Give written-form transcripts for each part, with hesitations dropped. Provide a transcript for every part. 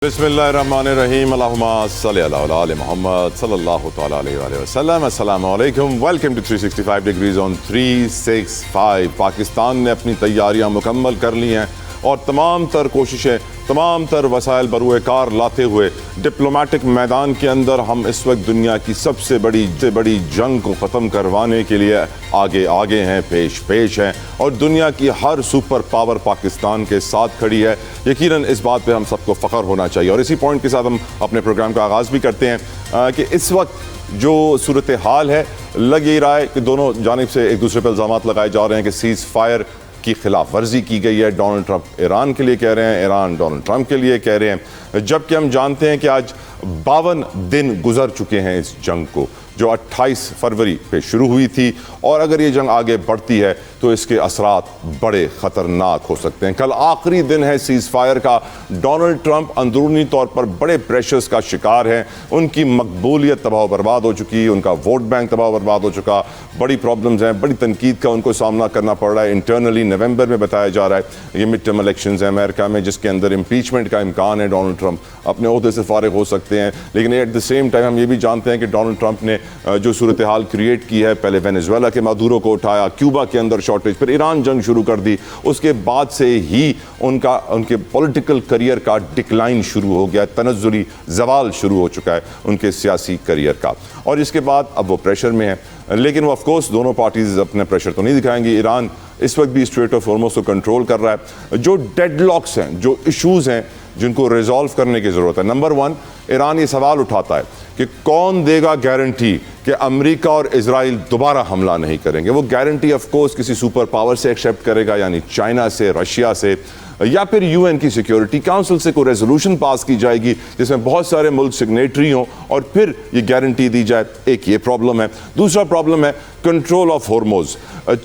बिस्मिल्लाहिर्रहमानिर्रहीम अल्लाहुम्मा सल्लि अला मोहम्मद सल्लल्लाहु तआला अलैहि वसल्लम। अस्सलामु अलैकुम, welcome to 365 degrees on 365। Pakistan ने अपनी तैयारियां मुकम्मल कर ली हैं और तमाम तर कोशिशें, तमाम तर वसाइल बरूए कार लाते हुए डिप्लोमेटिक मैदान के अंदर हम इस वक्त दुनिया की सबसे बड़ी जंग को ख़त्म करवाने के लिए आगे हैं, पेश हैं और दुनिया की हर सुपर पावर पाकिस्तान के साथ खड़ी है। यकीनन इस बात पे हम सबको फ़ख्र होना चाहिए और इसी पॉइंट के साथ हम अपने प्रोग्राम का आगाज़ भी करते हैं कि इस वक्त जो सूरत हाल है, लग यही रहा है कि दोनों जानिब से एक दूसरे पर इल्ज़ामात लगाए जा रहे हैं कि सीज़ फायर की खिलाफ वर्जी की गई है। डोनाल्ड ट्रंप ईरान के लिए कह रहे हैं, ईरान डोनाल्ड ट्रंप के लिए कह रहे हैं, जबकि हम जानते हैं कि आज 52 दिन गुजर चुके हैं इस जंग को, जो 28 फरवरी पे शुरू हुई थी और अगर ये जंग आगे बढ़ती है तो इसके असरात बड़े ख़तरनाक हो सकते हैं। कल आखिरी दिन है सीज़ फायर का। डोनाल्ड ट्रंप अंदरूनी तौर पर बड़े प्रेशर्स का शिकार हैं, उनकी मकबूलियत तबाह बर्बाद हो चुकी, उनका वोट बैंक तबाह बर्बाद हो चुका, बड़ी प्रॉब्लम्स हैं, बड़ी तनकीद का उनको सामना करना पड़ रहा है। इंटरनली नवंबर में बताया जा रहा है ये मिड टर्म इलेक्शंस हैं अमेरिका में, जिसके अंदर इम्पीचमेंट का इम्कान है। डोनाल्ड ट्रंप अपने ओहदे से फारिग हो सकते हैं, लेकिन एट द सेम टाइम हम ये भी जानते हैं कि डोनाल्ड ट्रंप ने जो सूरत हाल क्रिएट की है, पहले वेनेजुएला के मादुरो को उठाया, क्यूबा के अंदर शॉर्टेज, फिर ईरान जंग शुरू कर दी, उसके बाद से ही उनके पॉलिटिकल करियर का डिक्लाइन शुरू हो गया, तनज़्ज़ुली ज़वाल शुरू हो चुका है उनके सियासी करियर का। और इसके बाद अब वो प्रेशर में है, लेकिन वो ऑफकोर्स दोनों पार्टीज अपने प्रेशर तो नहीं दिखाएंगी। ईरान इस वक्त भी स्ट्रेट ऑफ हॉर्मुज़ को कंट्रोल कर रहा है। जो डेडलॉक्स हैं, जो इशूज़ हैं जिनको रिजॉल्व करने की ज़रूरत है, नंबर 1, ईरान ये सवाल उठाता है कि कौन देगा गारंटी कि अमेरिका और इजराइल दोबारा हमला नहीं करेंगे। वो गारंटी ऑफ कोर्स किसी सुपर पावर से एक्सेप्ट करेगा, यानी चाइना से, रशिया से, या फिर यूएन की सिक्योरिटी काउंसिल से कोई रेजोल्यूशन पास की जाएगी जिसमें बहुत सारे मुल्क सिग्नेटरी हों और फिर ये गारंटी दी जाए। एक ये प्रॉब्लम है। दूसरा प्रॉब्लम है कंट्रोल ऑफ हॉर्मुज़।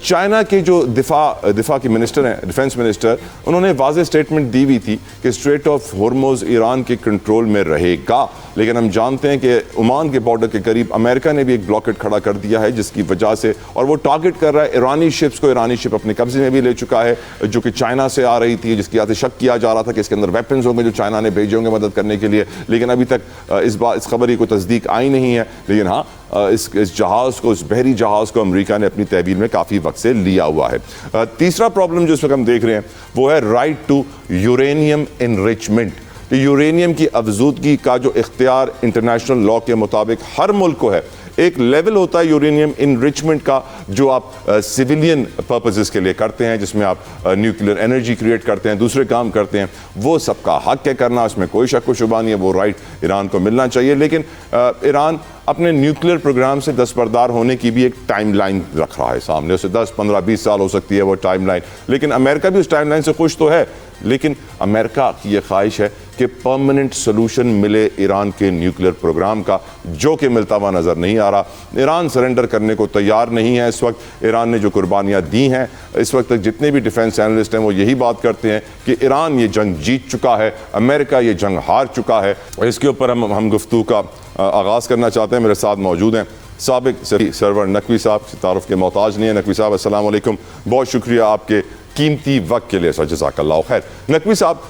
चाइना के जो दिफा के मिनिस्टर हैं, डिफेंस मिनिस्टर, उन्होंने वाज़ेह स्टेटमेंट दी हुई थी कि स्ट्रेट ऑफ हॉर्मुज़ ईरान के कंट्रोल में रहेगा, लेकिन हम जानते हैं कि ओमान के बॉर्डर के करीब अमेरिका ने भी एक ब्लॉकेट खड़ा कर दिया है, जिसकी वजह से, और वो टारगेट कर रहा है ईरानी शिप्स को। ईरानी शिप अपने कब्जे में भी ले चुका है जो कि चाइना से आ रही थी, जिसकी आते शक किया जा रहा था कि इसके अंदर वेपन्स होंगे जो चाइना ने भेजे होंगे मदद करने के लिए, लेकिन अभी तक इस खबर की कोई तस्दीक आई नहीं है। लेकिन हाँ, इस जहाज़ को, इस बहरी जहाज़ को अमेरिका ने अपनी तहवील में काफ़ी वक्त से लिया हुआ है। तीसरा प्रॉब्लम जो इस वक्त हम देख रहे हैं वो है right to uranium enrichment. Uranium की अफजूदगी का जो इख्तियार इंटरनेशनल लॉ के मुताबिक हर मुल्क को है। एक लेवल होता है यूरेनियम इनरिचमेंट का जो आप सिविलियन पर्पसेस के लिए करते हैं, जिसमें आप न्यूक्लियर एनर्जी क्रिएट करते हैं, दूसरे काम करते हैं, वो सबका हक है करना, उसमें कोई शक व शुबा नहीं है, वो राइट ईरान को मिलना चाहिए। लेकिन ईरान अपने न्यूक्लियर प्रोग्राम से दस्तबरदार होने की भी एक टाइमलाइन रख रहा है सामने। उसे 10, 15, 20 साल हो सकती है वो टाइमलाइन, लेकिन अमेरिका भी उस टाइमलाइन से खुश तो है, लेकिन अमेरिका की ये ख्वाहिश है कि परमानेंट सोल्यूशन मिले ईरान के न्यूक्लियर प्रोग्राम का, जो कि मिलता हुआ नज़र नहीं आ रहा। ईरान सरेंडर करने को तैयार नहीं है। इस वक्त ईरान ने जो कुर्बानियाँ दी हैं, इस वक्त तक जितने भी डिफेंस एनालिस्ट हैं वो यही बात करते हैं कि ईरान ये जंग जीत चुका है, अमेरिका ये जंग हार चुका है। इसके ऊपर हम गुफ्तगू का आगाज़ करना चाहते हैं। मेरे साथ मौजूद हैं साबिक सरवर नकवी साहब, तारुफ के मोहताज नहीं है। नकवी साहब अस्सलाम वालेकुम, बहुत शुक्रिया आपके कीमती वक्त के लिए, जज़ाकल्लाह खैर। नकवी साहब,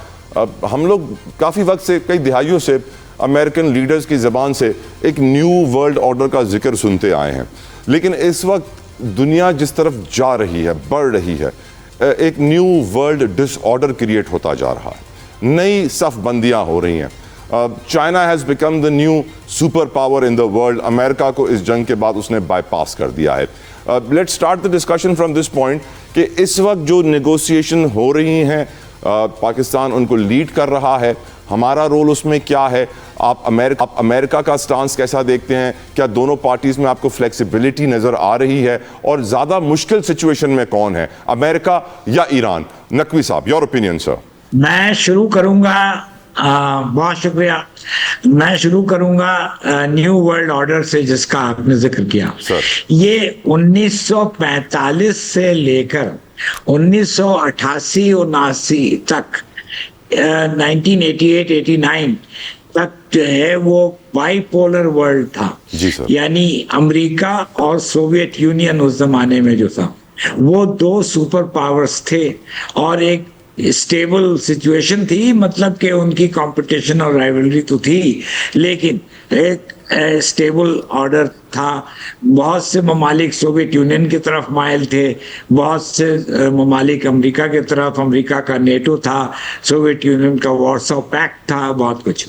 हम लोग काफ़ी वक्त से, कई दिहाइयों से अमेरिकन लीडर्स की ज़बान से एक न्यू वर्ल्ड ऑर्डर का जिक्र सुनते आए हैं, लेकिन इस वक्त दुनिया जिस तरफ जा रही है, बढ़ रही है, एक न्यू वर्ल्ड डिसऑर्डर क्रिएट होता जा रहा है, नई सफ बंदियाँ हो रही हैं। China has become the new super power in the world. America को इस जंग के बाद उसने बाईपास कर दिया है। Let's start the discussion from this point कि इस वक्त जो नेगोशिएशन हो रही हैं, पाकिस्तान उनको लीड कर रहा है, हमारा रोल उसमें क्या है? आप अमेरिका का स्टांस कैसा देखते हैं? क्या दोनों पार्टीज़ में आपको फ्लेक्सिबिलिटी नज़र आ रही है? और ज़्यादा मुश्किल सिचुएशन में कौन है, अमेरिका या ईरान? नकवी साहब, योर ओपिनियन सर। मैं शुरू करूंगा, बहुत शुक्रिया। मैं शुरू करूंगा न्यू वर्ल्ड ऑर्डर से, जिसका आपने जिक्र किया। ये 1945 से लेकर 1988-89 तक, 1988-89 तक जो है वो बाइपोलर वर्ल्ड था। यानी अमेरिका और सोवियत यूनियन उस जमाने में जो था, वो दो सुपर पावर्स थे और एक स्टेबल सिचुएशन थी, मतलब कि उनकी कंपटीशन और राइवलरी तो थी, लेकिन एक स्टेबल ऑर्डर था। बहुत से ममालिक सोवियत यूनियन की तरफ माइल थे, बहुत से ममालिक अमेरिका की तरफ, अमेरिका का नेटो था, सोवियत यूनियन का वार्सो पैक्ट था, बहुत कुछ।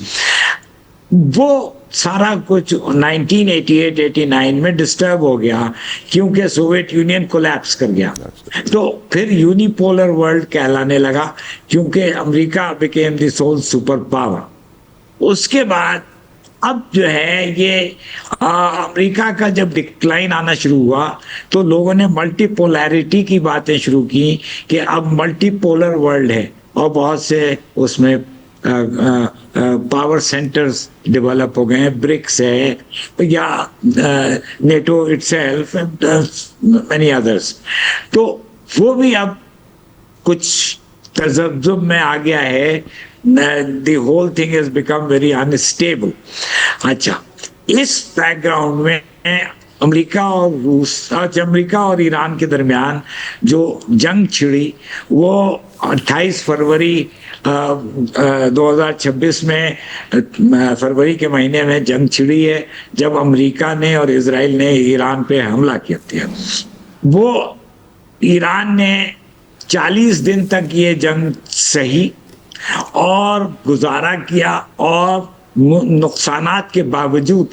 वो सारा कुछ 1988-89 में डिस्टर्ब हो गया क्योंकि सोवियत यूनियन कोलैप्स कर गया। तो फिर यूनिपोलर वर्ल्ड कहलाने लगा क्योंकि America became the sole super power. उसके बाद अब जो है ये अमेरिका का जब डिक्लाइन आना शुरू हुआ तो लोगों ने मल्टीपोलैरिटी की बातें शुरू की कि अब मल्टीपोलर वर्ल्ड है और बहुत से उसमें पावर सेंटर्स डेवलप हो गए हैं, ब्रिक्स है या NATO itself and many others. तो वो भी अब कुछ तजब्जुब में आ गया है। The whole thing is become very unstable. अच्छा, इस बैकग्राउंड में अमेरिका और रूस, अमेरिका और ईरान के दरमियान जो जंग छिड़ी वो 28 फरवरी 2026 में, फरवरी के महीने में जंग छिड़ी है जब अमेरिका ने और इजराइल ने ईरान पे हमला किया था। वो ईरान ने 40 दिन तक ये जंग सही और गुजारा किया और नुकसानात के बावजूद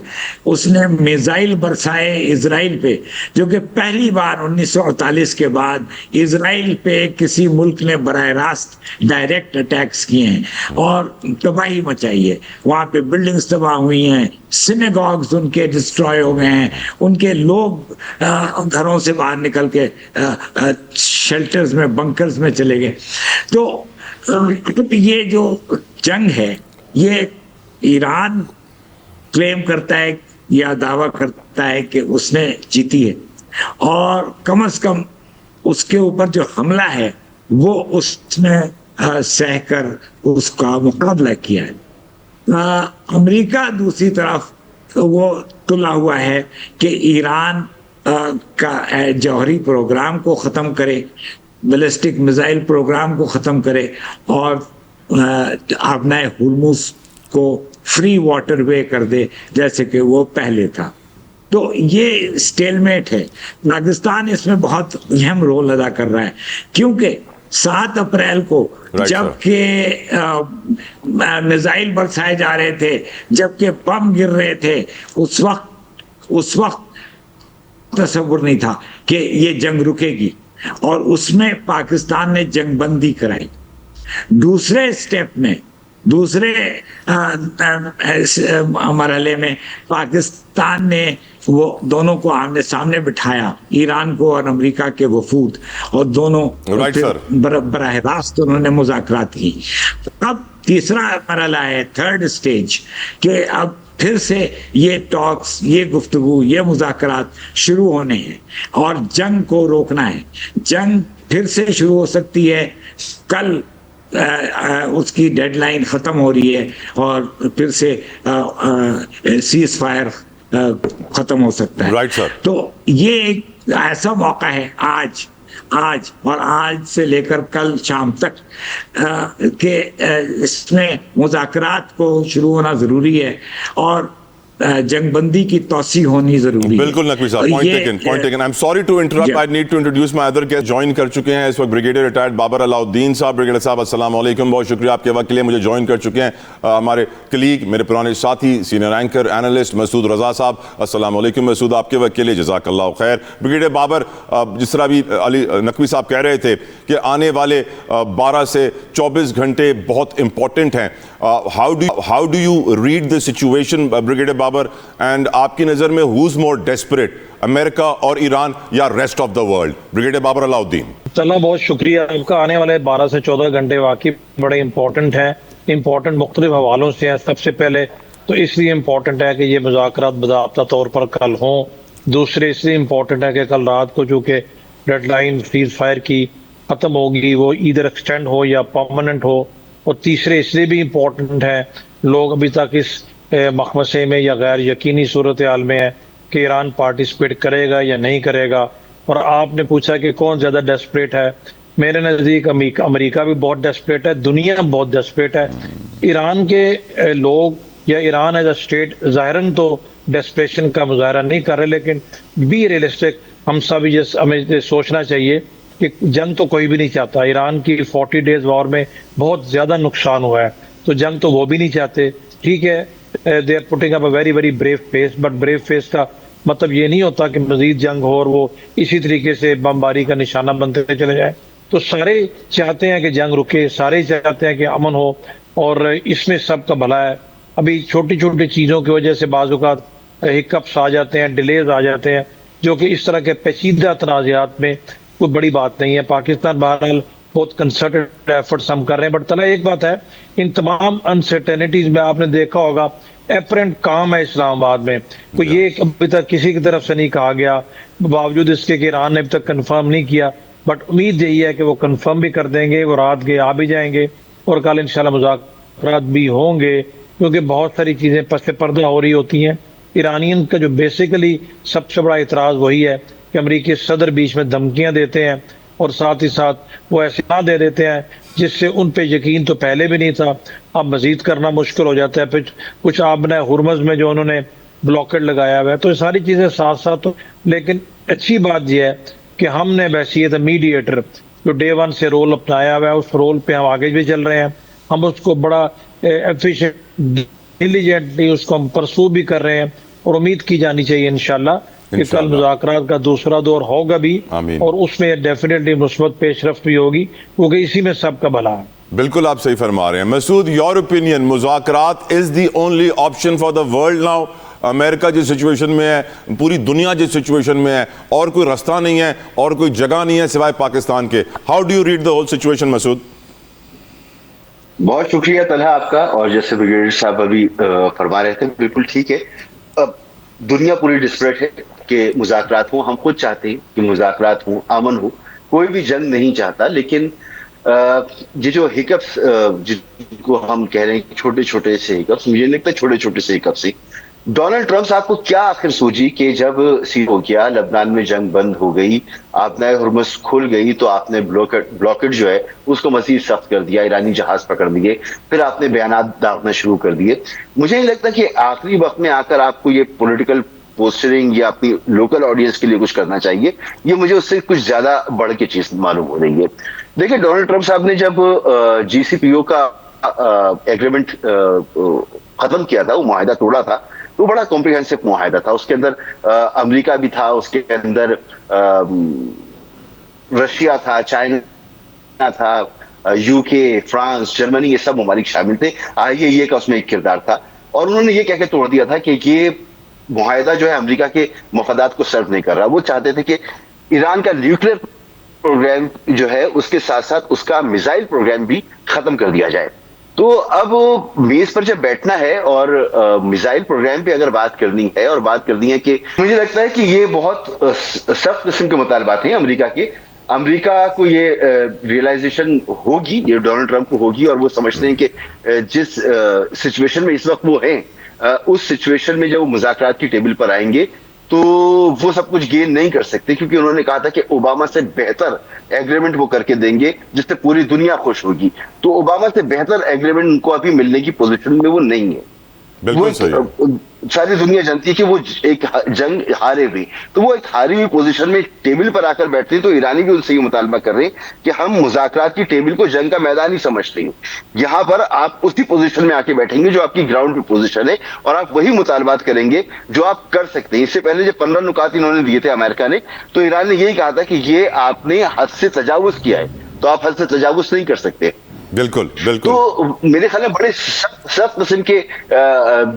उसने मिसाइल बरसाए इजराइल पे, जो कि पहली बार 1948 के बाद इजराइल पे किसी मुल्क ने बराह रास्त डायरेक्ट अटैक्स किए हैं और तबाही मचाई है। वहाँ पे बिल्डिंग्स तबाह हुई हैं, सिनेगॉग्स उनके डिस्ट्रॉय हो गए हैं, उनके लोग घरों से बाहर निकल के शेल्टर्स में, बंकर्स में चले गए। तो ये जो जंग है ये ईरान क्लेम करता है या दावा करता है कि उसने जीती है और कम से कम उसके ऊपर जो हमला है वो उसने सहकर उसका मुकाबला किया है। अमेरिका दूसरी तरफ वो तुला हुआ है कि ईरान का जौहरी प्रोग्राम को ख़त्म करे, बैलिस्टिक मिसाइल प्रोग्राम को ख़त्म करे और आबनाए हुर्मुज़ को फ्री वाटरवे कर दे जैसे कि वो पहले था। तो ये स्टेलमेट है। पाकिस्तान इसमें बहुत अहम रोल अदा कर रहा है क्योंकि 7 अप्रैल को जबकि मिसाइल बरसाए जा रहे थे, जबकि बम गिर रहे थे, उस वक्त तसव्वुर नहीं था कि ये जंग रुकेगी और उसमें पाकिस्तान ने जंगबंदी कराई। दूसरे स्टेप में, दूसरे मरहले में पाकिस्तान ने वो दोनों को आमने सामने बिठाया, ईरान को और अमेरिका के वफूद, और दोनों बराह रास्त उन्होंने मुज़ाकरात की। अब तीसरा मरहला है, थर्ड स्टेज, कि अब फिर से ये टॉक्स, ये गुफ्तगू, ये मुज़ाकरात शुरू होने हैं और जंग को रोकना है। जंग फिर से शुरू हो सकती है, कल उसकी डेडलाइन ख़त्म हो रही है और फिर से सीज फायर ख़त्म हो सकता है। Right sir. तो ये एक ऐसा मौका है आज और आज से लेकर कल शाम तक के इसमें मुज़ाकरात को शुरू होना ज़रूरी है और जंगबंदी की तौसी होनी जरूरी है। बिल्कुल नकवी साहब, point taken. I am sorry to interrupt, I need to introduce my other guest. Join कर चुके हैं इस वक्त ब्रिगेडियर रिटायर्ड बाबर अलाउद्दीन साहब। ब्रिगेडियर साहब अस्सलाम वालेकुम, बहुत शुक्रिया आपके वक्त के लिए। मुझे ज्वाइन कर चुके हैं हमारे कलीग, मेरे पुराने साथी, सीनियर एंकर एनालिस्ट मसूद रजा साहब। अस्सलाम वालेकुम मसूद, आपके वक्त के लिए जज़ाकल्लाह खैर। ब्रिगेडियर बाबर, जिस तरह भी अली नकवी साहब कह रहे थे कि आने वाले 12 से 24 घंटे बहुत इंपॉर्टेंट हैं, how do you read the situation brigadier Babar, and आपकी नजर में who is more desperate, America और ईरान या rest of the world? Brigadier Babar Alauddin. चलो, बहुत शुक्रिया आपका। आने वाले 12 से 14 घंटे वाकई बड़े इंपॉर्टेंट हैं, इंपॉर्टेंट मुख्तलिफ हवालों से हैं। सबसे पहले तो इसलिए इम्पोर्टेंट है कि ये मुज़ाकरात बाज़ाब्ता तौर पर कल हों। दूसरे इसलिए इम्पोर्टेंट है कि कल रात को चूँकि डेडलाइन सीज फायर की ख़त्म होगी, वो इधर एक्सटेंड हो या परमानेंट हो। और तीसरे इसलिए भी इम्पोर्टेंट है, लोग अभी तक इस मखमसे में या गैर यकीनी सूरत हाल में है कि ईरान पार्टिसिपेट करेगा या नहीं करेगा। और आपने पूछा कि कौन ज़्यादा डेस्परेट है, मेरे नज़दीक अमेरिका भी बहुत डेस्परेट है, दुनिया बहुत डेस्परेट है। ईरान के लोग या ईरान एज अ स्टेट ज़ाहिरन तो डेस्परेशन का मुजाहरा नहीं कर रहे, लेकिन बी रियलिस्टिक, हम सब हमें सोचना चाहिए कि जंग तो कोई भी नहीं चाहता। ईरान की 40 डेज वॉर में बहुत ज़्यादा नुकसान हुआ है, तो जंग तो वो भी नहीं चाहते। ठीक है, they are putting up a very very brave face, but brave face का मतलब ये नहीं होता कि मजीद जंग हो और वो इसी तरीके से बमबारी का निशाना बनते चले जाए। तो सारे चाहते हैं कि जंग रुके, सारे चाहते हैं कि अमन हो, और इसमें सबका भला है। अभी छोटी छोटी चीज़ों की वजह से बाज़-औक़ात हिकअप्स आ जाते हैं, डिलेज आ जाते हैं, जो कि इस तरह के पेचीदा तनाज़ात में कोई बड़ी बात नहीं है। पाकिस्तान बहरहाल बहुत कंसर्टेड एफर्ट्स हम कर रहे हैं, बट तला एक बात है, इन तमाम अनसर्टेनिटीज में आपने देखा होगा एपरेंट काम है इस्लामाबाद में, कोई ये अभी तक किसी की तरफ से नहीं कहा गया, बावजूद इसके कि ईरान ने अभी तक कंफर्म नहीं किया। बट उम्मीद यही है कि वो कंफर्म भी कर देंगे, वो रात के आ भी जाएंगे और कल इंशाल्लाह मुज़ाकरात भी होंगे, क्योंकि बहुत सारी चीज़ें पस पर्दा हो रही होती हैं। ईरानियन का जो बेसिकली सबसे बड़ा इतराज़ वही है कि अमरीकी सदर बीच में धमकियाँ देते हैं और साथ ही साथ वो ऐसे ना दे देते हैं जिससे उन पे यकीन तो पहले भी नहीं था, अब मजीद करना मुश्किल हो जाता है। फिर कुछ आपने हुर्मज़ में जो उन्होंने ब्लॉकेट लगाया हुआ है, तो ये सारी चीज़ें साथ साथ तो, लेकिन अच्छी बात यह है कि हमने वैसे मीडिएटर जो डे वन से रोल अपनाया हुआ है, उस रोल पे हम आगे भी चल रहे हैं। हम उसको बड़ा एफिशिएंट डिलीजेंटली उसको हम परसू भी कर रहे हैं और उम्मीद की जानी चाहिए इंशाल्लाह कि कल मुज़ाकरात का दूसरा दौर होगा भी और उसमें डेफिनेटली मुस्बत पेशरफ्त भी होगी, क्योंकि इसी में सबका भला है। बिल्कुल आप सही फरमा रहे हैं। मसूद, योर ओपिनियन, मुज़ाकरात is the only option for the world now? America जिस सिचुएशन में है, पूरी दुनिया जिस सिचुएशन में है, और कोई रास्ता नहीं है और कोई जगह नहीं है सिवाय पाकिस्तान के। How do you read the whole situation Masood? बहुत शुक्रिया तलहा आपका, और जैसे ब्रिगेडियर साहब अभी फरमा रहे थे बिल्कुल ठीक है। अब दुनिया पूरी डिस्परेट है कि मुज़ाकरात हो, हम खुद चाहते हैं कि मुज़ाकरात हो, अमन हो, कोई भी जंग नहीं चाहता। लेकिन ये जो हिकअप्स जिनको हम कह रहे हैं छोटे छोटे से हिकअप्स, मुझे लगता है छोटे छोटे से हिकअप्स ही डोनाल्ड ट्रंप साहब को क्या आखिर सूझी कि जब सी हो गया, लबनान में जंग बंद हो गई, आपने हुर्मुज़ खुल गई, तो आपने ब्लॉकेट जो है उसको मजीद सख्त कर दिया, ईरानी जहाज पकड़ लिए, फिर आपने बयानात दागना शुरू कर दिए। मुझे नहीं लगता कि आखिरी वक्त में आकर आपको ये पॉलिटिकल पोस्टरिंग या अपनी लोकल ऑडियंस के लिए कुछ करना चाहिए। ये मुझे उससे कुछ ज्यादा बढ़ के चीज मालूम हो रही है। देखिए, डोनाल्ड ट्रंप साहब ने जब JCPOA का एग्रीमेंट खत्म किया था, वो मुआहिदा तोड़ा था, तो बड़ा कॉम्प्रिहेंसिव मुआहिदा था। उसके अंदर अमेरिका भी था, उसके अंदर रशिया था, चाइना था, UK, फ्रांस, जर्मनी, ये सब ममालिक शामिल थे। IAEA का उसमें एक किरदार था, और उन्होंने ये कह के तोड़ दिया था कि ये मुआहिदा जो है अमेरिका के मफादात को सर्व नहीं कर रहा। वो चाहते थे कि ईरान का न्यूक्लियर प्रोग्राम जो है उसके साथ साथ उसका मिसाइल प्रोग्राम भी खत्म कर दिया जाए। तो अब मेज पर जब बैठना है और मिसाइल प्रोग्राम पे अगर बात करनी है, और बात करनी है कि मुझे लगता है कि ये बहुत सख्त किस्म के मुतालबात हैं अमेरिका के। अमेरिका को ये रियलाइजेशन होगी, ये डोनाल्ड ट्रंप को होगी, और वो समझते हैं कि जिस सिचुएशन में इस वक्त वो हैं, उस सिचुएशन में जब वो मुज़ाकरात की टेबल पर आएंगे तो वो सब कुछ गेन नहीं कर सकते, क्योंकि उन्होंने कहा था कि ओबामा से बेहतर एग्रीमेंट वो करके देंगे जिससे पूरी दुनिया खुश होगी। तो ओबामा से बेहतर एग्रीमेंट उनको अभी मिलने की पोजीशन में वो नहीं है। बिल्कुल सही। सारी दुनिया जानती है कि वो एक जंग हारे हुए, तो वो एक हारी हुई पोजीशन में टेबल पर आकर बैठते हैं। तो ईरानी भी उनसे ये मुतालबा कर रहे हैं कि हम मुज़ाकरात की टेबल को जंग का मैदान ही समझते हैं, यहाँ पर आप उसी पोजीशन में आके बैठेंगे जो आपकी ग्राउंड पे पोजीशन है, और आप वही मुतालबात करेंगे जो आप कर सकते हैं। इससे पहले जब 15 नुकात इन्होंने दिए थे अमेरिका ने, तो ईरान ने यही कहा था कि ये आपने हद से तजावुज किया है, तो आप हद से तजावुज नहीं कर सकते। बिल्कुल बिल्कुल। तो मेरे ख्याल में बड़े सख्त किस्म के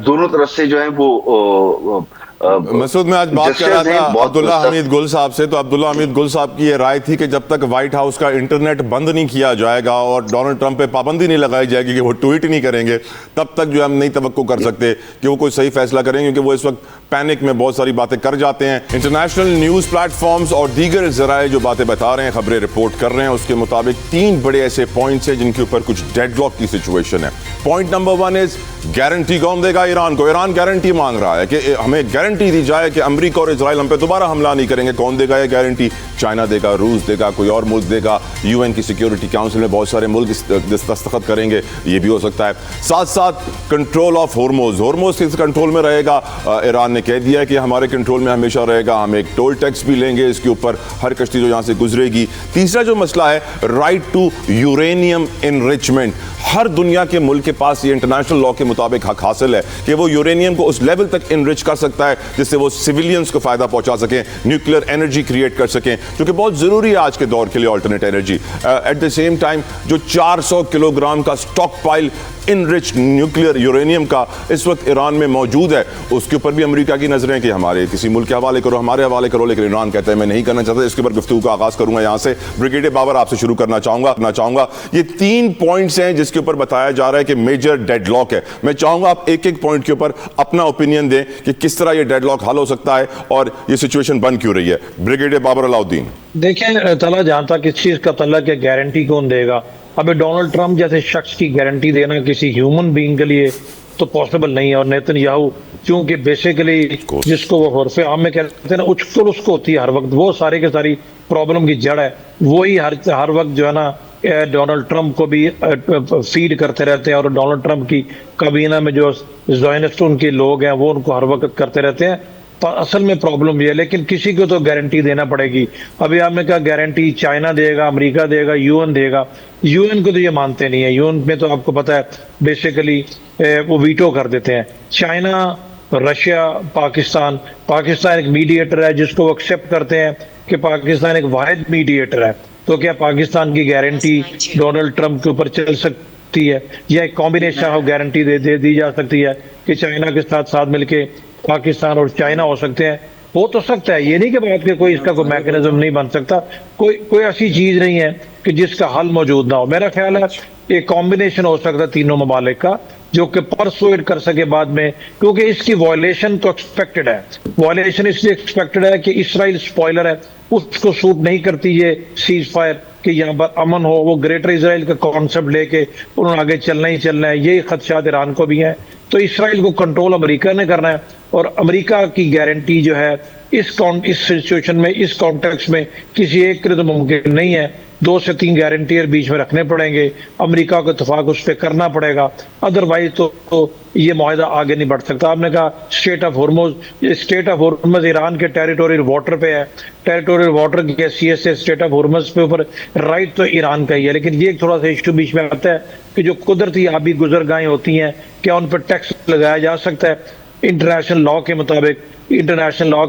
दोनों तरफ से जो है वो मसूद, मैं आज बात कर रहा था अब्दुल्ला हमीद गुल साहब से, तो अब्दुल्ला हमीद गुल साहब की ये राय थी कि जब तक व्हाइट हाउस का इंटरनेट बंद नहीं किया जाएगा और डोनाल्ड ट्रंप पे पाबंदी नहीं लगाई जाएगी कि वो ट्वीट नहीं करेंगे, तब तक जो हम नहीं तवक्को कर सकते कि वो कोई सही फैसला करेंगे, क्योंकि वो इस वक्त पैनिक में बहुत सारी बातें कर जाते हैं। इंटरनेशनल न्यूज़ प्लेटफॉर्म्स और दीगर जराए जो बातें बता रहे हैं, खबरें रिपोर्ट कर रहे हैं, उसके मुताबिक 3 बड़े ऐसे पॉइंट्स हैं जिनके ऊपर कुछ डेडलॉक की सिचुएशन है। पॉइंट नंबर 1 इज गारंटी कौन देगा ईरान को? ईरान गारंटी मांग रहा है कि हमें गारंटी दी जाए कि अमेरिका और इजराइल हम पे दोबारा हमला नहीं करेंगे। कौन देगा ये गारंटी? चाइना देगा, रूस देगा, कोई और मुल्क देगा, यूएन की सिक्योरिटी काउंसिल में बहुत सारे मुल्क दस्तखत करेंगे, ये भी हो सकता है। साथ साथ कंट्रोल ऑफ हॉर्मोज किस कंट्रोल में रहेगा? ईरान ने कह दिया है कि हमारे कंट्रोल में हमेशा रहेगा, हम एक टोल टैक्स भी लेंगे इसके ऊपर हर कश्ती जो यहाँ से गुजरेगी। तीसरा जो मसला है राइट टू यूरेनियम इनरिचमेंट, हर दुनिया के मुल्क के पास ये इंटरनेशनल लॉ के मुताबिक हक हासिल है कि वो यूरेनियम को उस लेवल तक इनरिच कर सकता है जिससे वो सिविलियंस को फायदा पहुंचा सकें, न्यूक्लियर एनर्जी क्रिएट कर सकें, जो कि बहुत जरूरी है आज के दौर के लिए alternate energy. At the same time जो 400 किलोग्राम का stock pile enrich nuclear uranium का इस वक्त ईरान में मौजूद है, उसके ऊपर भी अमेरिका की नजरें कि हमारे किसी मुल्क के हवाले करो, हमारे हवाले करो, लेकिन ईरान कहता है मैं नहीं करना चाहता। इसके ऊपर गुफ्तगू का आगाज करूंगा यहाँ से। ब्रिगेडियर बाबर आपसे शुरू करना चाहूंगा। ये 3 पॉइंट्स हैं जिसके ऊपर बताया जा रहा है कि मेजर डेडलॉक है। मैं चाहूंगा आप एक एक पॉइंट के ऊपर अपना ओपिनियन दें कि किस तरह ये डेडलॉक हल हो सकता है और ये सिचुएशन बन क्यों रही है। ब्रिगेडियर बाबर अलाउद्दीन। देखिए तला जहां तक इस चीज का तल्लक है, गारंटी कौन देगा? अबे डोनाल्ड ट्रंप जैसे शख्स की गारंटी देना किसी ह्यूमन बीइंग के लिए तो पॉसिबल नहीं है। और नेतन्याहू क्योंकि बेसिकली जिसको वो हरफे आम में कहते हैं ना, उछल उसको होती है हर वक्त, वो सारे के सारी प्रॉब्लम की जड़ है, वही हर वक्त जो है ना डोनाल्ड ट्रंप को भी फीड करते रहते हैं। और डोनाल्ड ट्रंप की काबीना में जो ज़ायनिस्ट उनके लोग हैं वो उनको हर वक्त करते रहते हैं। असल में प्रॉब्लम ये है, लेकिन किसी को तो गारंटी देना पड़ेगी। अभी आपने कहा गारंटी चाइना देगा, अमेरिका देगा, यूएन देगा। यूएन को तो ये मानते नहीं है। यूएन में तो आपको पता है बेसिकली वो वीटो कर देते हैं। चाइना, रशिया, पाकिस्तान एक मीडिएटर है जिसको वो एक्सेप्ट करते हैं कि पाकिस्तान एक वाहिद मीडिएटर है। तो क्या पाकिस्तान की गारंटी डोनाल्ड ट्रंप के ऊपर चल सकती है, या एक कॉम्बिनेशन ऑफ गारंटी दे दी जा सकती है कि चाइना के साथ मिलके पाकिस्तान और चाइना हो सकते हैं? हो तो सकता है, ये नहीं कि बात के कोई इसका कोई मैकेनिज्म नहीं बन सकता। कोई ऐसी चीज नहीं है कि जिसका हल मौजूद ना हो। मेरा ख्याल है एक कॉम्बिनेशन हो सकता है तीनों ममालिक का, जो कि परसुएड कर सके बाद में, क्योंकि इसकी वायलेशन तो एक्सपेक्टेड है। वायलेशन इसलिए एक्सपेक्टेड है कि इसराइल स्पॉइलर है, उसको सूट नहीं करती ये सीज फायर कि यहाँ पर अमन हो। वो ग्रेटर इसराइल का कॉन्सेप्ट लेके उन्होंने आगे चलना ही चलना है। यही खदशात ईरान को भी हैं। तो इसराइल को कंट्रोल अमेरिका ने करना है, और अमेरिका की गारंटी जो है इस सिचुएशन में, इस कॉन्टेक्स्ट में किसी एक के लिए तो मुमकिन नहीं है। 2 से 3 गारंटियर बीच में रखने पड़ेंगे, अमेरिका को इत्तेफाक उस पर करना पड़ेगा, अदरवाइज तो ये माहिदा आगे नहीं बढ़ सकता। आपने कहा स्टेट ऑफ हॉर्मुज, ये स्टेट ऑफ हॉर्मुज ईरान के टेरिटोरियल वाटर पे है। टेरिटोरियल वाटर की हैसियत से स्टेट ऑफ हॉर्मुज पे ऊपर राइट तो ईरान का ही है, लेकिन ये थोड़ा सा इशू बीच में आता है कि जो कुदरती आबी गुजरगाहें होती हैं, क्या उन पर टैक्स लगाया जा सकता है? इंटरनेशनल लॉ के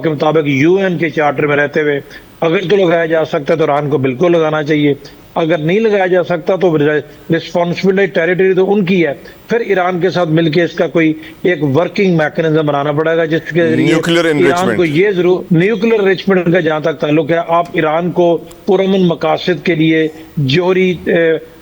मुताबिक यूएन के चार्टर में रहते हुए अगर तो लगाया जा सकता है तो ईरान को बिल्कुल लगाना चाहिए। अगर नहीं लगाया जा सकता तो रिस्पॉन्सिबिलिटी टेरिटरी तो उनकी है। फिर ईरान के साथ मिलकर इसका कोई एक वर्किंग मैकेनिज्म बनाना पड़ेगा जिसके जरिए ईरान को ये जरूर न्यूक्लियर एनरिचमेंट का जहां तक ताल्लुक है, आप ईरान को पुरअमन मकासद के लिए जोहरी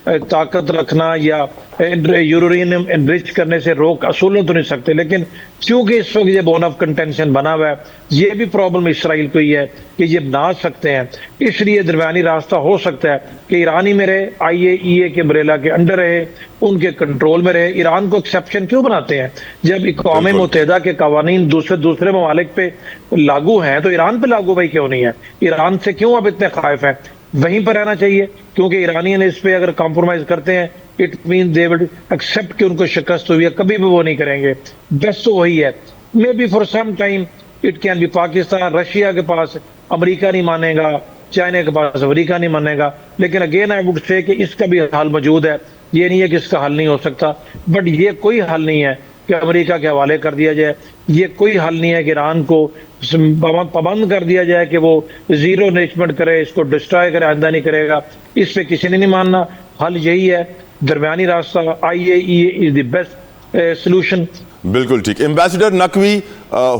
ताकत रखना या यूरेनियम एनरिच करने से रोक असूल तो नहीं सकते। लेकिन क्योंकि इस वक्त ये बोन ऑफ कंटेंशन बना हुआ है, ये भी प्रॉब्लम इसराइल को ही है कि ये बना सकते हैं, इसलिए दरमियानी रास्ता हो सकता है कि ईरानी में रहे, IAEA के अम्ब्रेला के अंडर रहे, उनके कंट्रोल में रहे। ईरान को एक्सेप्शन क्यों बनाते हैं? जब अक़वाम मुत्तहिदा के कवानीन दूसरे ममालिक पे लागू हैं तो ईरान पे लागू भाई क्यों नहीं है? ईरान से क्यों अब इतने खाइफ हैं? वहीं पर रहना चाहिए, क्योंकि ईरानियन इस पे अगर कॉम्प्रोमाइज करते हैं it mean they will accept कि उनको शिकस्त हुई है, कभी भी वो नहीं करेंगे। बेस्ट तो वही है। Maybe for some time it can be Pakistan, Russia के पास अमेरिका नहीं मानेगा, चाइना के पास अमेरिका नहीं मानेगा, लेकिन अगेन आई वुड से कि इसका भी हल मौजूद है। ये नहीं है कि इसका हल नहीं हो सकता, बट ये कोई हल नहीं है कि अमेरिका के हवाले कर दिया जाए। ये कोई हल नहीं है कि ईरान को पाबंद कर दिया जाए कि वो जीरो एनरिचमेंट करे, इसको डिस्ट्रॉय करे, आइंदा नहीं करेगा। इस पे किसी ने नहीं मानना। हल यही है, दरमियानी रास्ता, IAEA is the best solution. बिल्कुल ठीक। Ambassador Naqvi,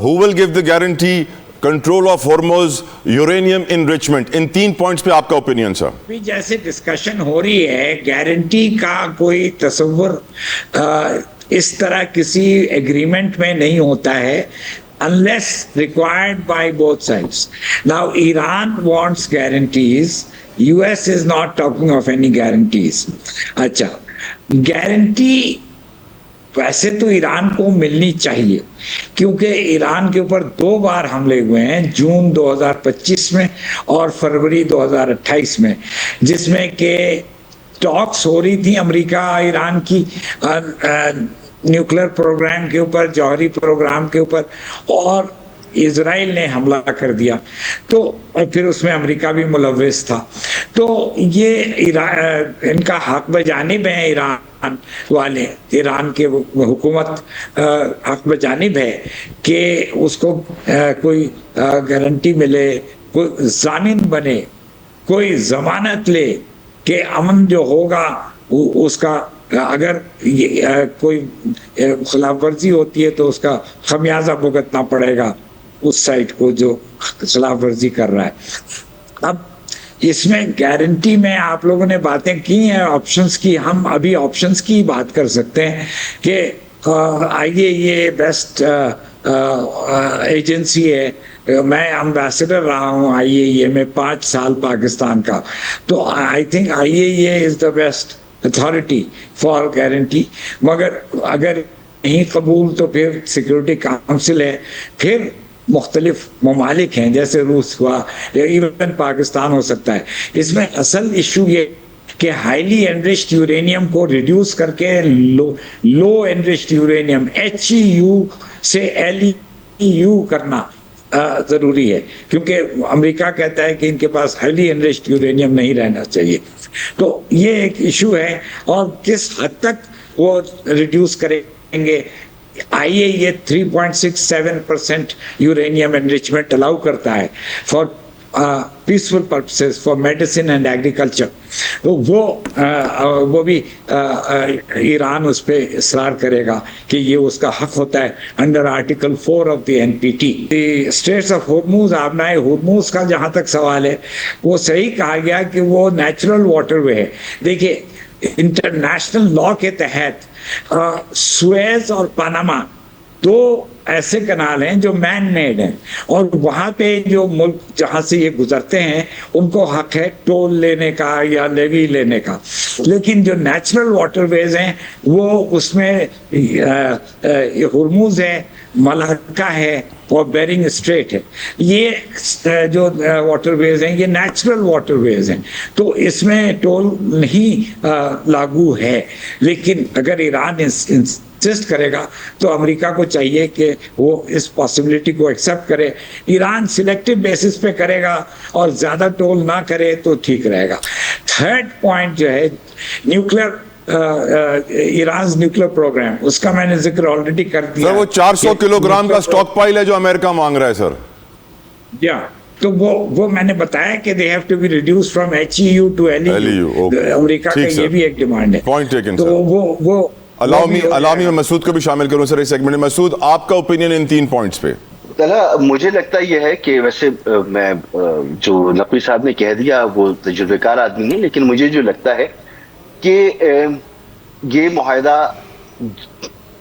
who will give the guarantee, control of Hormuz, uranium enrichment, in 3 points पे आपका ओपिनियन सर? अभी जैसे डिस्कशन हो रही है, गारंटी का कोई तस्वुर इस तरह किसी एग्रीमेंट में नहीं होता है unless required by both sides. Now Iran wants guarantees, US is not talking of any guarantees. अच्छा, गारंटी वैसे तो ईरान को मिलनी चाहिए, क्योंकि ईरान के ऊपर 2 बार हमले हुए हैं, जून 2025 में और फरवरी 2028 में, जिसमें के टॉक्स हो रही थी अमेरिका ईरान की न्यूक्लियर प्रोग्राम के ऊपर, जौहरी प्रोग्राम के ऊपर, और इजराइल ने हमला कर दिया। तो और फिर उसमें अमेरिका भी मुलव्विस था। तो ये इनका हक बजानिब है, ईरान वाले, ईरान के हुकूमत हक बजानिब है कि उसको कोई गारंटी मिले, कोई जामिन बने, कोई जमानत ले कि अमन जो होगा उसका, अगर कोई खिलाफ वर्जी होती है तो उसका खमियाजा भुगतना पड़ेगा उस साइड को जो खिलाफ वर्जी कर रहा है। अब इसमें गारंटी में आप लोगों ने बातें की हैं ऑप्शंस की, हम अभी ऑप्शंस की बात कर सकते हैं कि आईएईए बेस्ट एजेंसी है। मैं एम्बेसडर रहा हूँ आईएईए में 5 साल पाकिस्तान का, तो I think IAEA is the best authority for guarantee. मगर अगर नहीं कबूल तो फिर सिक्योरिटी काउंसिल है, फिर मुख्तलिफ ममालिक हैं, जैसे रूस हुआ या इवन पाकिस्तान हो सकता है। इसमें असल इशू ये कि हाईली एनरिच्ड यूरेनियम को रिड्यूस करके लो एनरिच्ड यूरेनियम HEU से LEU करना जरूरी है, क्योंकि अमेरिका कहता है कि इनके पास हाईली एनरिच्ड यूरेनियम नहीं रहना चाहिए। तो ये एक इशू है, और किस हद तक वो रिड्यूस करेंगे। आईएईए 3.67% यूरेनियम एनरिचमेंट अलाउ करता है for peaceful purposes, for medicine and agriculture. तो वो भी ईरान उस पर इसरार करेगा कि ये उसका हक होता है under article 4 of the NPT। Straits of Hormuz, आबनाए हॉर्मुज का जहां तक सवाल है, वो सही कहा गया कि वो नेचुरल वाटरवे है। देखिए, इंटरनेशनल लॉ के तहत सुएज और पनामा 2 ऐसे कनाल हैं जो मैन मेड हैं, और वहां पे जो मुल्क जहां से ये गुजरते हैं उनको हक है टोल लेने का या लेवी लेने का। लेकिन जो नेचुरल वाटरवेज हैं वो उसमें हुर्मुज है, मलाक्का है और बेरिंग स्ट्रेट है। ये जो वाटरवेज हैं ये नेचुरल वाटरवेज हैं, तो इसमें टोल नहीं लागू है। लेकिन अगर ईरान इंसिस्ट करेगा तो अमेरिका को चाहिए कि वो इस पॉसिबिलिटी को एक्सेप्ट करे। ईरान सिलेक्टिव बेसिस पे करेगा और ज्यादा टोल ना करे तो ठीक रहेगा। थर्ड पॉइंट जो है न्यूक्लियर, ईरान न्यूक्लियर प्रोग्राम, उसका मैंने जिक्र ऑलरेडी कर दिया। सर, वो 400 किलोग्राम का स्टॉक पाइल है जो अमेरिका मांग रहा है सर। या तो वो मैंने बताया कि they have to be reduce from HEU to LEU। America का ये भी एक डिमांड है। Point taken. तो वो अलाउ मी मैं मसूद को भी शामिल करूं सर इस सेगमेंट में। मसूद, आपका ओपिनियन इन 3 पॉइंट्स पे? मुझे लगता यह है कि वैसे मैं जो नकवी साहब ने कह दिया वो तजुर्बेकार आदमी है, लेकिन मुझे जो लगता है कि ये मुआहदा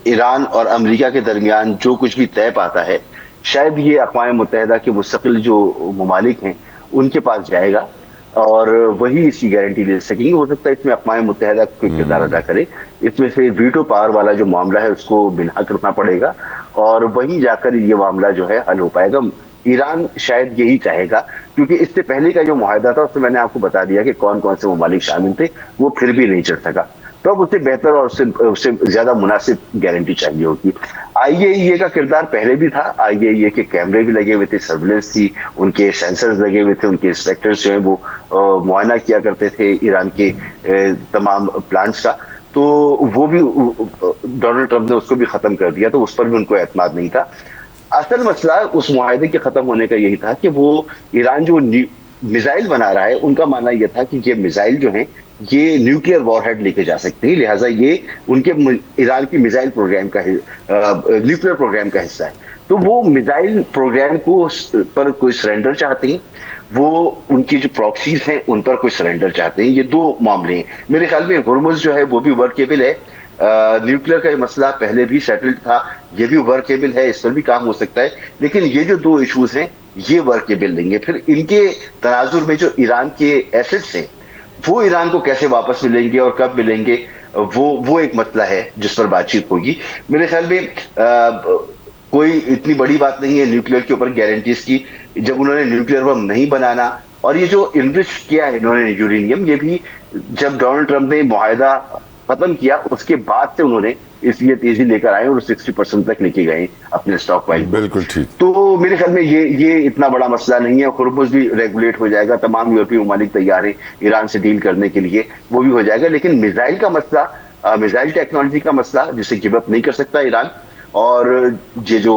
ईरान और अमेरिका के दरमियान जो कुछ भी तय पाता है, शायद ये अक़वाम मुत्तहिदा के मुस्तकिल जो ममालिक हैं उनके पास जाएगा और वही इसकी गारंटी दे सकेंगे। हो सकता है इसमें अक़वाम मुत्तहिदा कोई किरदार अदा करे, इसमें से वीटो पावर वाला जो मामला है उसको बिना करना पड़ेगा और वहीं जाकर ये मामला जो है हल हो पाएगा। ईरान शायद यही चाहेगा, क्योंकि इससे पहले का जो मुआहदा था उसमें मैंने आपको बता दिया कि कौन कौन से ममालिक शामिल थे, वो फिर भी नहीं चढ़ सका। तो अब उससे बेहतर और उससे ज्यादा मुनासिब गारंटी चाहिए होगी। आईएईए का किरदार पहले भी था, आईएईए के कैमरे भी लगे हुए थे, सर्विलेंस थी, उनके सेंसर्स लगे हुए थे, उनके इंस्पेक्टर्स जो है वो मुआयना किया करते थे ईरान के तमाम प्लांट्स का। तो वो भी डोनाल्ड ट्रंप ने उसको भी खत्म कर दिया, तो उस पर भी उनको एतमाद नहीं था। असल मसला उस मुआहदे के खत्म होने का यही था कि वो ईरान जो मिसाइल बना रहा है, उनका मानना यह था कि ये मिसाइल जो हैं ये न्यूक्लियर वॉरहेड लेके जा सकते हैं, लिहाजा ये उनके ईरान की मिसाइल प्रोग्राम का न्यूक्लियर प्रोग्राम का हिस्सा है। तो वो मिसाइल प्रोग्राम को पर कोई सरेंडर चाहते हैं, वो उनकी जो प्रॉक्सीज हैं उन पर कोई सरेंडर चाहते हैं। ये 2 मामले हैं। मेरे ख्याल में हुर्मुज़ जो है वो भी वर्केबल है। न्यूक्लियर का ये मसला पहले भी सेटल्ड था, ये भी वर्केबल है, इस पर भी काम हो सकता है। लेकिन ये जो 2 इशूज हैं ये वर्केबल नहीं है। फिर इनके तनाजुर में जो ईरान के एसेट्स हैं वो ईरान को कैसे वापस मिलेंगे और कब मिलेंगे, वो एक मसला है जिस पर बातचीत होगी। मेरे ख्याल में कोई इतनी बड़ी बात नहीं है न्यूक्लियर के ऊपर गारंटीज की, जब उन्होंने न्यूक्लियर बम नहीं बनाना, और ये जो इनरिच किया है इन्होंने यूरेनियम, ये भी जब डोनाल्ड ट्रंप ने मुआहदा खत्म किया उसके बाद से उन्होंने इसलिए तेजी लेकर आए और 60% तक लेके गए अपने स्टॉक वाइज। बिल्कुल ठीक। तो मेरे ख्याल में ये इतना बड़ा मसला नहीं है। हुर्मुज़ भी रेगुलेट हो जाएगा, तमाम यूरोपीय ममालिक तैयार है ईरान से डील करने के लिए, वो भी हो जाएगा। लेकिन मिसाइल का मसला, मिसाइल टेक्नोलॉजी का मसला जिसे गिव अप नहीं कर सकता ईरान, और ये जो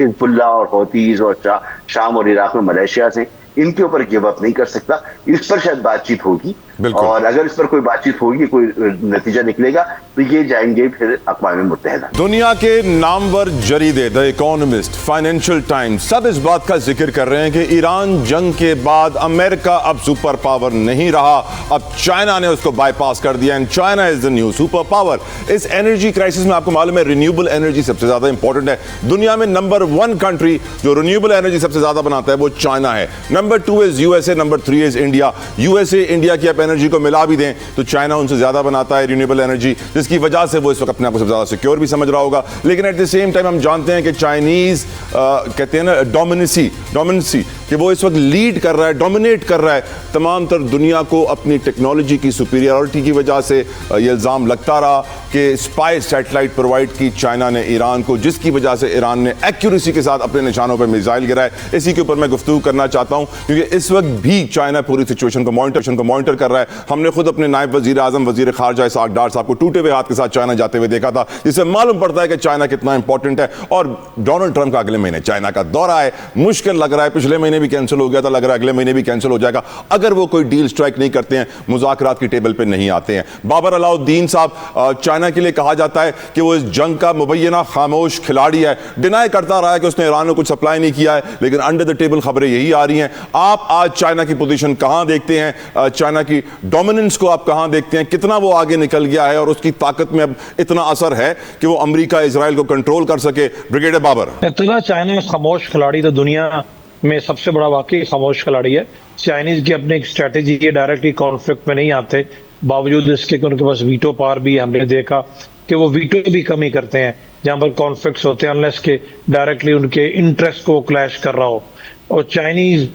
हिजबुल्ला और हौतीज और शाम और इराक में मलेशिया से, इनके ऊपर गिव अप नहीं कर सकता। इस पर शायद बातचीत होगी, और अगर इस पर कोई बातचीत होगी, कोई नतीजा निकलेगा, तो ये जाएंगे फिर अक़वाम मुत्तहिदा। दुनिया के नामवर जरीदे द इकोनॉमिस्ट, फाइनेंशियल टाइम्स सब इस बात का जिक्र कर रहे हैं कि ईरान जंग के बाद अमेरिका अब सुपर पावर नहीं रहा, अब चाइना ने उसको बाईपास कर दिया, and China is the new super power. इस एनर्जी क्राइसिस में आपको मालूम है रिन्यूएबल एनर्जी सबसे ज्यादा इंपॉर्टेंट है। दुनिया में नंबर 1 कंट्री जो रिन्यूएबल एनर्जी सबसे ज्यादा बनाता है वो चाइना है। Number 2 is USA, number 3 is India. USA India की आप एनर्जी को मिला भी दें तो चाइना उनसे ज्यादा बनाता है रिन्यूएबल एनर्जी, जिसकी वजह से वो इस वक्त अपने आप को सबसे ज्यादा सिक्योर भी समझ रहा होगा। लेकिन एट द सेम टाइम हम जानते हैं कि चाइनीज कहते हैं ना डोमिनेंसी, कि वो इस वक्त लीड कर रहा है, डोमिनेट कर रहा है तमाम तर दुनिया को अपनी टेक्नोलॉजी की सुपीरियरिटी की वजह से। ये इल्ज़ाम लगता रहा कि स्पाई सैटेलाइट प्रोवाइड की चाइना ने ईरान को, जिसकी वजह से ईरान ने एक्यूरेसी के साथ अपने निशानों पर मिसाइल गिराए। इसी के ऊपर मैं गुफ्तगू करना चाहता हूं, क्योंकि इस वक्त भी चाइना पूरी सिचुएशन को मॉनिटर कर रहा है। हमने खुद अपने नायब वजीर आजम वजीर खारजा इसहाक डार साहब को टूटे हुए हाथ के साथ चाइना जाते हुए देखा था, जिससे मालूम पड़ता है कि चाइना कितना इंपॉर्टेंट है। और डोनाल्ड ट्रंप का अगले महीने चाइना का दौरा है, मुश्किल लग रहा है, पिछले महीने भी कैंसिल हो गया था, लग रहा है अगले महीने भी कैंसिल हो जाएगा अगर वो कोई डील स्ट्राइक नहीं करते हैं, मुज़ाकरात की टेबल पे नहीं आते हैं। बाबर अलाउद्दीन साहब, चाइना के लिए कहा जाता है कि वो इस जंग का मुबैना खामोश खिलाड़ी है, डिनाई करता रहा है कि उसने ईरान को कुछ सप्लाई नहीं किया है, लेकिन अंडर द टेबल खबरें यही आ रही हैं। आप आज चाइना की पोजीशन कहां देखते हैं, चाइना की डोमिनेंस को आप कहां देखते हैं, कितना वो आगे निकल गया है और उसकी ताकत में अब इतना असर है कि वो अमेरिका इजराइल को कंट्रोल कर सके? ब्रिगेडियर बाबर। इतना चाइना खामोश खिलाड़ी तो दुनिया में सबसे बड़ा वाकई खामोश खिलाड़ी है। चाइनीज की अपनी एक स्ट्रेटेजी है, डायरेक्टली कॉन्फ्लिक्ट में नहीं आते, बावजूद इसके कि उनके पास वीटो पावर भी, हमने देखा कि वो वीटो भी कमी करते हैं जहां पर कॉन्फ्लिक्ट्स होते हैं, अनलेस के डायरेक्टली उनके इंटरेस्ट को क्लैश कर रहा हो। और चाइनीज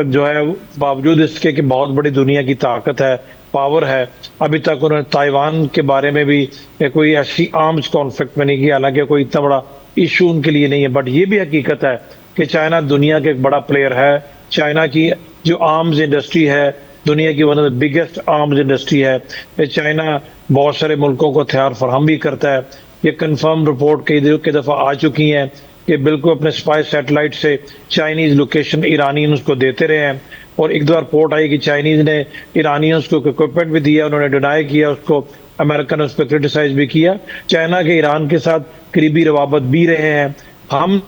जो है बावजूद इसके कि बहुत बड़ी दुनिया की ताकत है, पावर है, अभी तक उन्होंने ताइवान के बारे में भी कोई ऐसी आर्म्स कॉन्फ्लिक्ट में नहीं किया, हालांकि कोई इतना बड़ा इशू उनके लिए नहीं है। बट ये भी हकीकत है कि चाइना दुनिया के एक बड़ा प्लेयर है। चाइना की जो आर्म्स इंडस्ट्री है दुनिया की one of the biggest arms industry है। चाइना बहुत सारे मुल्कों को हथियार फराहम भी करता है। ये कंफर्म रिपोर्ट कई दफ़ा आ चुकी हैं कि बिल्कुल अपने स्पाई सैटेलाइट से चाइनीज लोकेशन ईरानियंस को देते रहे हैं। और एक दो रिपोर्ट आई कि चाइनीज ने ईरानियंस को इक्विपमेंट भी दिया, उन्होंने डिनाई किया उसको, अमेरिका ने उस पर क्रिटिसाइज भी किया। चाइना के ईरान के साथ करीबी रवाबत भी रहे हैं। हम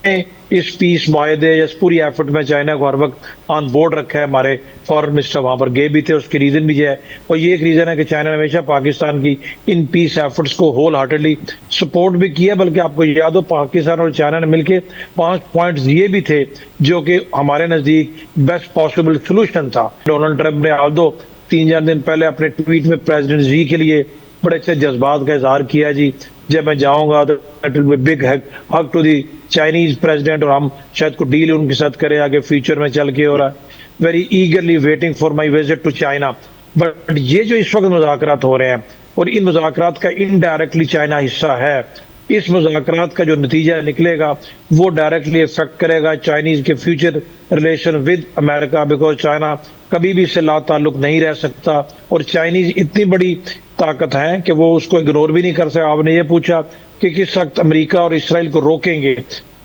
इस पीस मायदे या इस पूरी एफर्ट में चाइना को हर वक्त ऑन बोर्ड रखा है। हमारे फॉरेन मिनिस्टर वहां पर गए भी थे, उसकी रीजन भी है, और ये एक रीजन है कि चाइना ने हमेशा पाकिस्तान की इन पीस एफर्ट्स को होल हार्टेडली सपोर्ट भी किया। बल्कि आपको याद हो पाकिस्तान और चाइना ने मिलकर 5 पॉइंट्स ये भी थे जो कि हमारे नजदीक बेस्ट पॉसिबल सोल्यूशन था। डोनाल्ड ट्रंप ने आल्दो 3-4 दिन पहले अपने ट्वीट में प्रेसिडेंट जी के लिए बड़े अच्छे जज्बात का इजहार किया जी, जब मैं जाऊंगा तो बिग हक टू दी चाइनीज प्रेसिडेंट, और हम शायद को डील उनके साथ करें आगे फ्यूचर में चल के। हो रहा है very eagerly waiting for my visit to China. But ये जो इस वक्त मुज़ाकरात हो रहे हैं और इन मुज़ाकरात का इनडायरेक्टली चाइना हिस्सा है, इस मुज़ाकरात का जो नतीजा निकलेगा वो डायरेक्टली इफेक्ट करेगा चाइनीज के future relation with America, because China कभी भी इससे ला ताल्लुक नहीं रह सकता। और चाइनीज इतनी बड़ी ताकत है कि वो उसको इग्नोर भी नहीं कर सकता। आपने ये पूछा कि किस वक्त अमेरिका और इसराइल को रोकेंगे,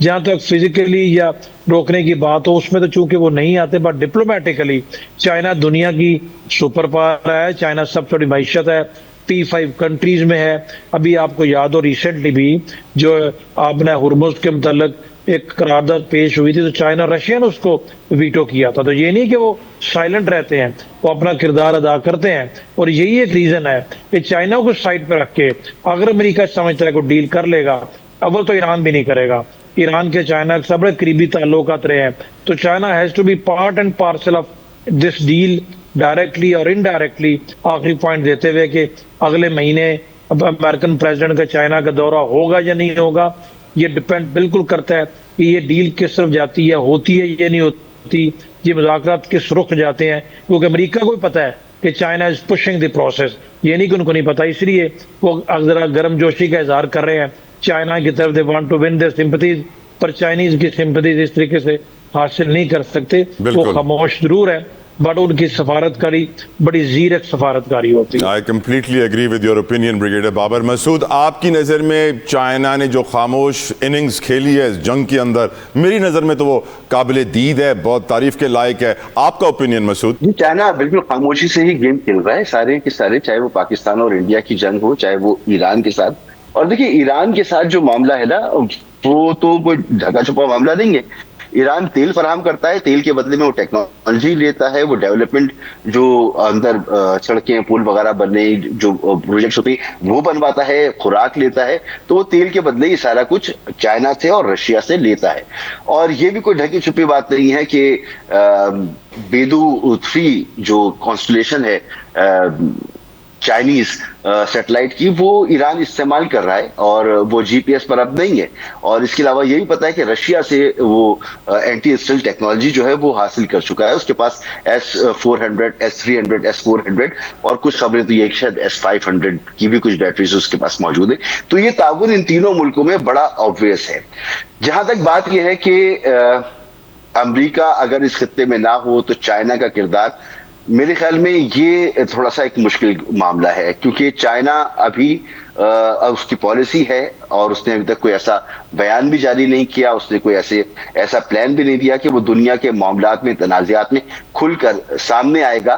जहां तक फिजिकली या रोकने की बात हो उसमें तो चूंकि वो नहीं आते, बट डिप्लोमेटिकली चाइना दुनिया की सुपर पावर है। चाइना सबसे बड़ी मैशत है, P5 कंट्रीज में है। अभी आपको याद हो रिसेंटली भी जो आपने हुर्मुज़ के मुतल्लिक एक करारदाद पेश हुई थी, तो चाइना रशिया ने उसको वीटो किया था। तो ये नहीं कि वो साइलेंट रहते हैं, वो अपना किरदार अदा करते हैं। और यही एक रीजन है कि चाइना को साइड पर रख के अगर अमेरिका समझता है को डील कर लेगा, अव्वल तो ईरान भी नहीं करेगा। ईरान के चाइना के बड़े करीबी ताल्लुकात रहे हैं, तो China has to be part and parcel of this deal directly और इनडायरेक्टली आखिरी पॉइंट देते हुए कि अगले महीने अब अमेरिकन प्रेसिडेंट का चाइना का दौरा होगा या नहीं होगा, ये डिपेंड बिल्कुल करता है कि ये डील किस तरफ जाती है, होती है या नहीं होती, ये मुज़ाकरात किस रुख जाते हैं। क्योंकि अमेरिका को भी पता है कि China is pushing the process, ये नहीं कि उनको नहीं पता, इसलिए वो जरा गर्मजोशी का इजहार कर रहे हैं चाइना की तरफ। They want to win their sympathies, पर चाइनीज की सिंपैथीज इस तरीके से हासिल नहीं कर सकते। वो खामोश जरूर है, बट उनकी सफारतकारी बड़ी जीरक सफारतकारी होती है। I completely agree with your opinion brigadier Babar Masood. आपकी नज़र में चाइना ने जो खामोश इनिंग्स खेली है इस जंग के अंदर, मेरी नज़र में तो वो काबिल दीद है, बहुत तारीफ के लायक है। आपका ओपिनियन मसूद? चाइना बिल्कुल खामोशी से ही गेम खेल रहा है सारे के सारे, चाहे वो पाकिस्तान और इंडिया की जंग हो, चाहे वो ईरान के साथ। और देखिए ईरान के साथ जो मामला है ना, वो तो कोई ढका छुपा मामला नहीं है। ईरान तेल फराहम करता है, तेल के बदले में वो टेक्नोलॉजी लेता है, वो डेवलपमेंट जो अंदर सड़कें पुल वगैरह बनने जो प्रोजेक्ट्स होते हैं वो बनवाता है, खुराक लेता है। तो वो तेल के बदले ही सारा कुछ चाइना से और रशिया से लेता है। और ये भी कोई ढकी छुपी बात नहीं है कि बेदू 3 जो कॉन्स्टलेशन है चाइनीज सैटेलाइट की, वो ईरान इस्तेमाल कर रहा है और वो जीपीएस पर अब नहीं है। और इसके अलावा ये भी पता है कि रशिया से वो एंटी स्टिल टेक्नोलॉजी जो है वो हासिल कर चुका है। उसके पास S-400, S-300, S-400 और कुछ खबरें तो ये शायद S-500 की भी कुछ बैटरीज उसके पास मौजूद है। तो ये ताउन इन तीनों मुल्कों में बड़ा ऑब्वियस है। जहां तक बात यह है कि अमेरिका अगर इस खित्ते में ना हो तो चाइना का किरदार, मेरे ख्याल में ये थोड़ा सा एक मुश्किल मामला है, क्योंकि चाइना अभी उसकी पॉलिसी है और उसने अभी तक कोई ऐसा बयान भी जारी नहीं किया, उसने कोई ऐसा प्लान भी नहीं दिया कि वो दुनिया के मामलात में, तनाज़ात में खुलकर सामने आएगा।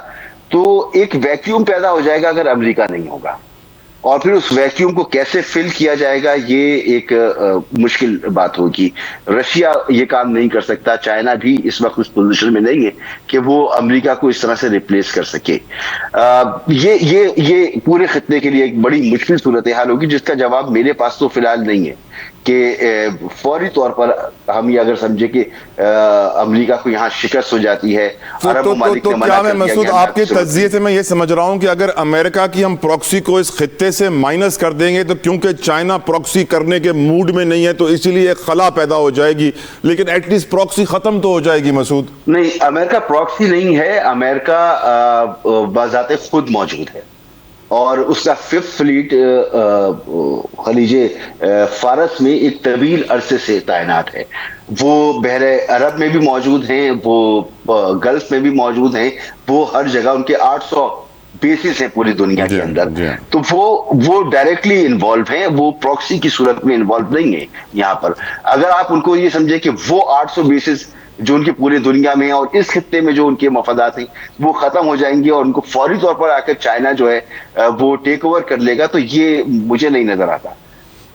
तो एक वैक्यूम पैदा हो जाएगा अगर अमेरिका नहीं होगा, और फिर उस वैक्यूम को कैसे फिल किया जाएगा ये एक मुश्किल बात होगी। रशिया ये काम नहीं कर सकता, चाइना भी इस वक्त उस पोजीशन में नहीं है कि वो अमेरिका को इस तरह से रिप्लेस कर सके। ये पूरे खित्ते के लिए एक बड़ी मुश्किल सूरत हाल होगी, जिसका जवाब मेरे पास तो फिलहाल नहीं है कि फौरी तौर पर हम ये अगर समझे कि अमेरिका को यहाँ शिकस्त हो जाती है। तो क्या मैं मसूद आपके तज्जिए से मैं ये समझ रहा हूँ कि अगर अमेरिका की हम प्रॉक्सी को इस खित्ते से माइनस कर देंगे तो क्योंकि चाइना प्रॉक्सी करने के मूड में नहीं है तो इसीलिए एक खला पैदा हो जाएगी, लेकिन एटलीस्ट प्रॉक्सी खत्म तो हो जाएगी मसूद? नहीं, अमेरिका प्रॉक्सी नहीं है, अमेरिका बाज़ाते खुद मौजूद है और उसका 5th फ्लीट खलीजे फारस में एक तवील अरसे से तैनात है। वो बहरे अरब में भी मौजूद हैं, वो गल्फ में भी मौजूद हैं, वो हर जगह उनके 800 बेसिस हैं पूरी दुनिया के अंदर। तो वो डायरेक्टली इन्वॉल्व हैं, वो प्रॉक्सी की सूरत में इन्वॉल्व नहीं है यहाँ पर। अगर आप उनको ये समझे कि वो 800 बेसिस जो उनकी पूरी दुनिया में और इस खित्ते में जो उनके मफादात हैं वो खत्म हो जाएंगे और उनको फौरी तौर पर आकर चाइना जो है वो टेक ओवर कर लेगा, तो ये मुझे नहीं नजर आता।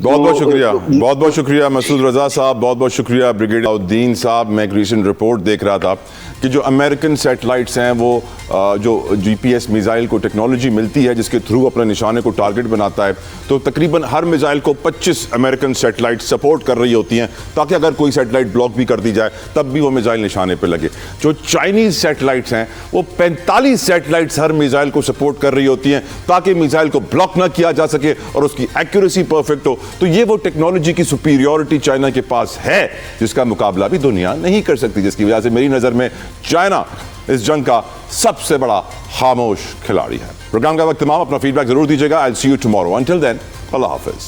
बहुत बहुत शुक्रिया, बहुत बहुत शुक्रिया मसूद रजा साहब, बहुत बहुत शुक्रिया ब्रिगेडियर अलाउद्दीन साहब। मैं एक रीसेंट रिपोर्ट देख रहा था कि जो अमेरिकन सैटेलाइट्स हैं वो जो जीपीएस मिसाइल को टेक्नोलॉजी मिलती है जिसके थ्रू अपने निशाने को टारगेट बनाता है, तो तकरीबन हर मिसाइल को 25 अमेरिकन सैटेलाइट सपोर्ट कर रही होती हैं ताकि अगर कोई सैटेलाइट ब्लॉक भी कर दी जाए तब भी वो मिसाइल निशाने पर लगे। जो चाइनीज सैटेलाइट्स हैं वो 45 सैटेलाइट्स हर मिसाइल को सपोर्ट कर रही होती हैं ताकि मिसाइल को ब्लॉक ना किया जा सके और उसकी एक्यूरेसी परफेक्ट हो। तो ये वो टेक्नोलॉजी की सुपीरियरिटी चाइना के पास है जिसका मुकाबला भी दुनिया नहीं कर सकती, जिसकी वजह से मेरी नजर में चाइना इस जंग का सबसे बड़ा खामोश खिलाड़ी है। प्रोग्राम का वक्त तमाम, अपना फीडबैक जरूर दीजिएगा। I will see you tomorrow, until then अल्लाह हाफिज।